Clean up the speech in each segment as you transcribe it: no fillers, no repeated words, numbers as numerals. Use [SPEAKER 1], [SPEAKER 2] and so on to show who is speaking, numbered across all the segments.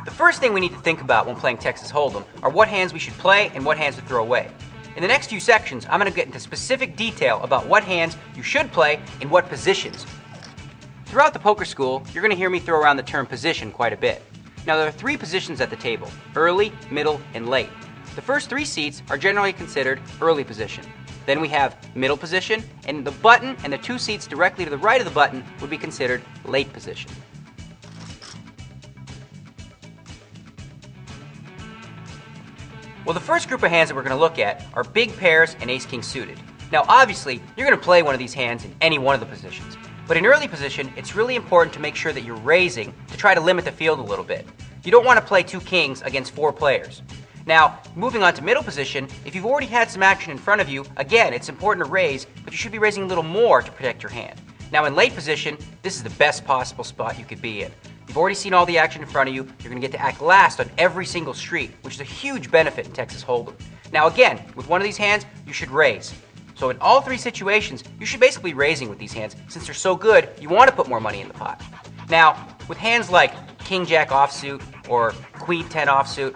[SPEAKER 1] The first thing we need to think about when playing Texas Hold'em are what hands we should play and what hands to throw away. In the next few sections, I'm going to get into specific detail about what hands you should play in what positions. Throughout the poker school, you're going to hear me throw around the term position quite a bit. Now there are 3 positions at the table: early, middle, and late. The first 3 seats are generally considered early position. Then we have middle position, and the button and the 2 seats directly to the right of the button would be considered late position. Well, the first group of hands that we're going to look at are big pairs and ace-king suited. Now obviously, you're going to play one of these hands in any one of the positions. But in early position, it's really important to make sure that you're raising to try to limit the field a little bit. You don't want to play 2 kings against 4 players. Now, moving on to middle position, if you've already had some action in front of you, again, it's important to raise, but you should be raising a little more to protect your hand. Now in late position, this is the best possible spot you could be in. You've already seen all the action in front of you, you're going to get to act last on every single street, which is a huge benefit in Texas Hold'em. Now again, with one of these hands, you should raise. So in all 3 situations, you should basically be raising with these hands. Since they're so good, you want to put more money in the pot. Now, with hands like King-Jack offsuit or Queen-10 offsuit,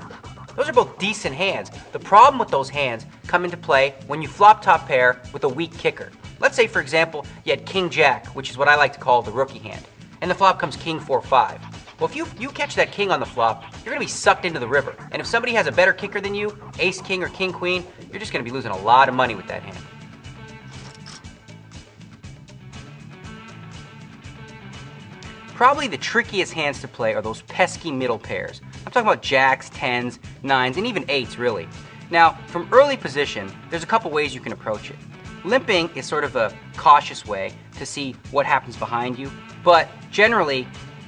[SPEAKER 1] those are both decent hands. The problem with those hands come into play when you flop top pair with a weak kicker. Let's say, for example, you had King-Jack, which is what I like to call the rookie hand, and the flop comes King-4-5. Well, if you catch that king on the flop, you're going to be sucked into the river. And if somebody has a better kicker than you, Ace-King or King-Queen, you're just going to be losing a lot of money with that hand. Probably the trickiest hands to play are those pesky middle pairs. I'm talking about jacks, 10s, 9s, and even 8s really. Now, from early position, there's a couple ways you can approach it. Limping is sort of a cautious way to see what happens behind you, but generally,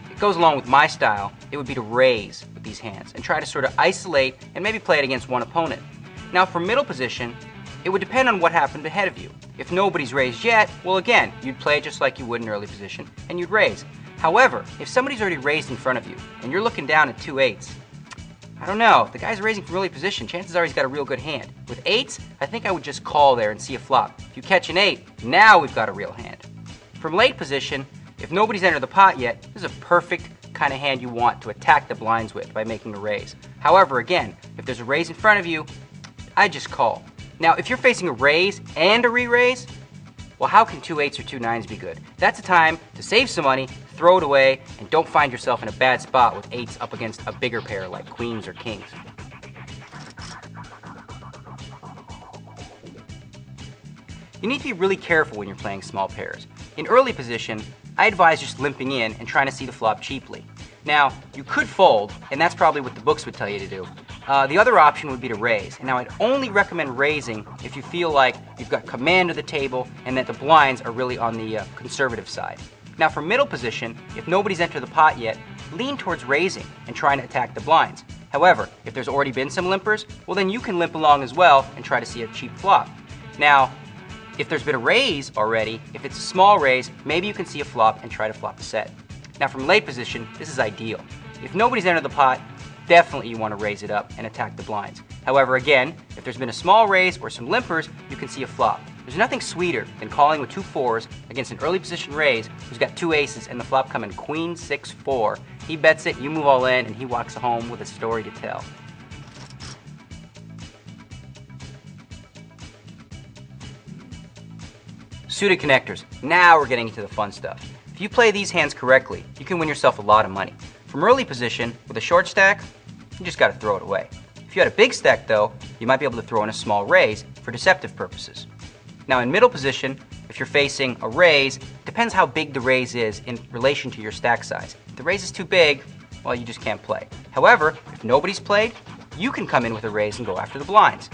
[SPEAKER 1] it goes along with my style. It would be to raise with these hands and try to sort of isolate and maybe play it against one opponent. Now, for middle position, it would depend on what happened ahead of you. If nobody's raised yet, well again, you'd play just like you would in early position, and you'd raise. However, if somebody's already raised in front of you, and you're looking down at 2 8s, I don't know, if the guy's raising from early position, chances are he's got a real good hand. With 8s, I think I would just call there and see a flop. If you catch an 8, now we've got a real hand. From late position, if nobody's entered the pot yet, this is a perfect kind of hand you want to attack the blinds with by making a raise. However, again, if there's a raise in front of you, I just call. Now, if you're facing a raise and a re-raise, well, how can 2 8s or 2 9s be good? That's a time to save some money, throw it away, and don't find yourself in a bad spot with 8s up against a bigger pair like queens or kings. You need to be really careful when you're playing small pairs. In early position, I advise just limping in and trying to see the flop cheaply. Now, you could fold, and that's probably what the books would tell you to do. The other option would be to raise. And now I'd only recommend raising if you feel like you've got command of the table and that the blinds are really on the conservative side. Now for middle position, if nobody's entered the pot yet, lean towards raising and trying to attack the blinds. However, if there's already been some limpers, well then you can limp along as well and try to see a cheap flop. Now, if there's been a raise already, if it's a small raise, maybe you can see a flop and try to flop a set. Now from late position, this is ideal. If nobody's entered the pot, definitely you want to raise it up and attack the blinds. However, again, if there's been a small raise or some limpers, you can see a flop. There's nothing sweeter than calling with 2 4s against an early position raise who's got 2 aces and the flop coming Queen 6-4. He bets it, you move all in, and he walks home with a story to tell. Suited connectors. Now we're getting into the fun stuff. If you play these hands correctly, you can win yourself a lot of money. From early position, with a short stack, you just got to throw it away. If you had a big stack though, you might be able to throw in a small raise for deceptive purposes. Now in middle position, if you're facing a raise, depends how big the raise is in relation to your stack size. If the raise is too big, well, you just can't play. However, if nobody's played, you can come in with a raise and go after the blinds.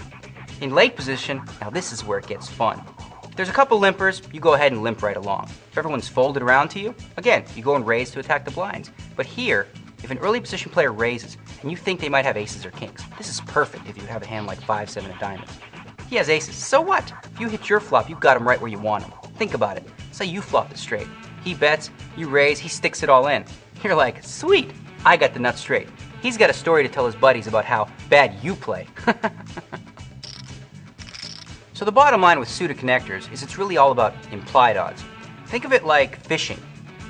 [SPEAKER 1] In late position, now this is where it gets fun. If there's a couple limpers, you go ahead and limp right along. If everyone's folded around to you, again, you go and raise to attack the blinds. But here, if an early position player raises and you think they might have aces or kings, this is perfect if you have a hand like 5, 7 of diamonds. He has aces, so what? If you hit your flop, you've got him right where you want him. Think about it. Say you flop it straight. He bets, you raise, he sticks it all in. You're like, sweet, I got the nuts straight. He's got a story to tell his buddies about how bad you play. So the bottom line with suited connectors is it's really all about implied odds. Think of it like fishing.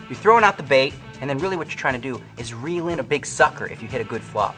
[SPEAKER 1] You're throwing out the bait, And then really what you're trying to do is reel in a big sucker if you hit a good flop.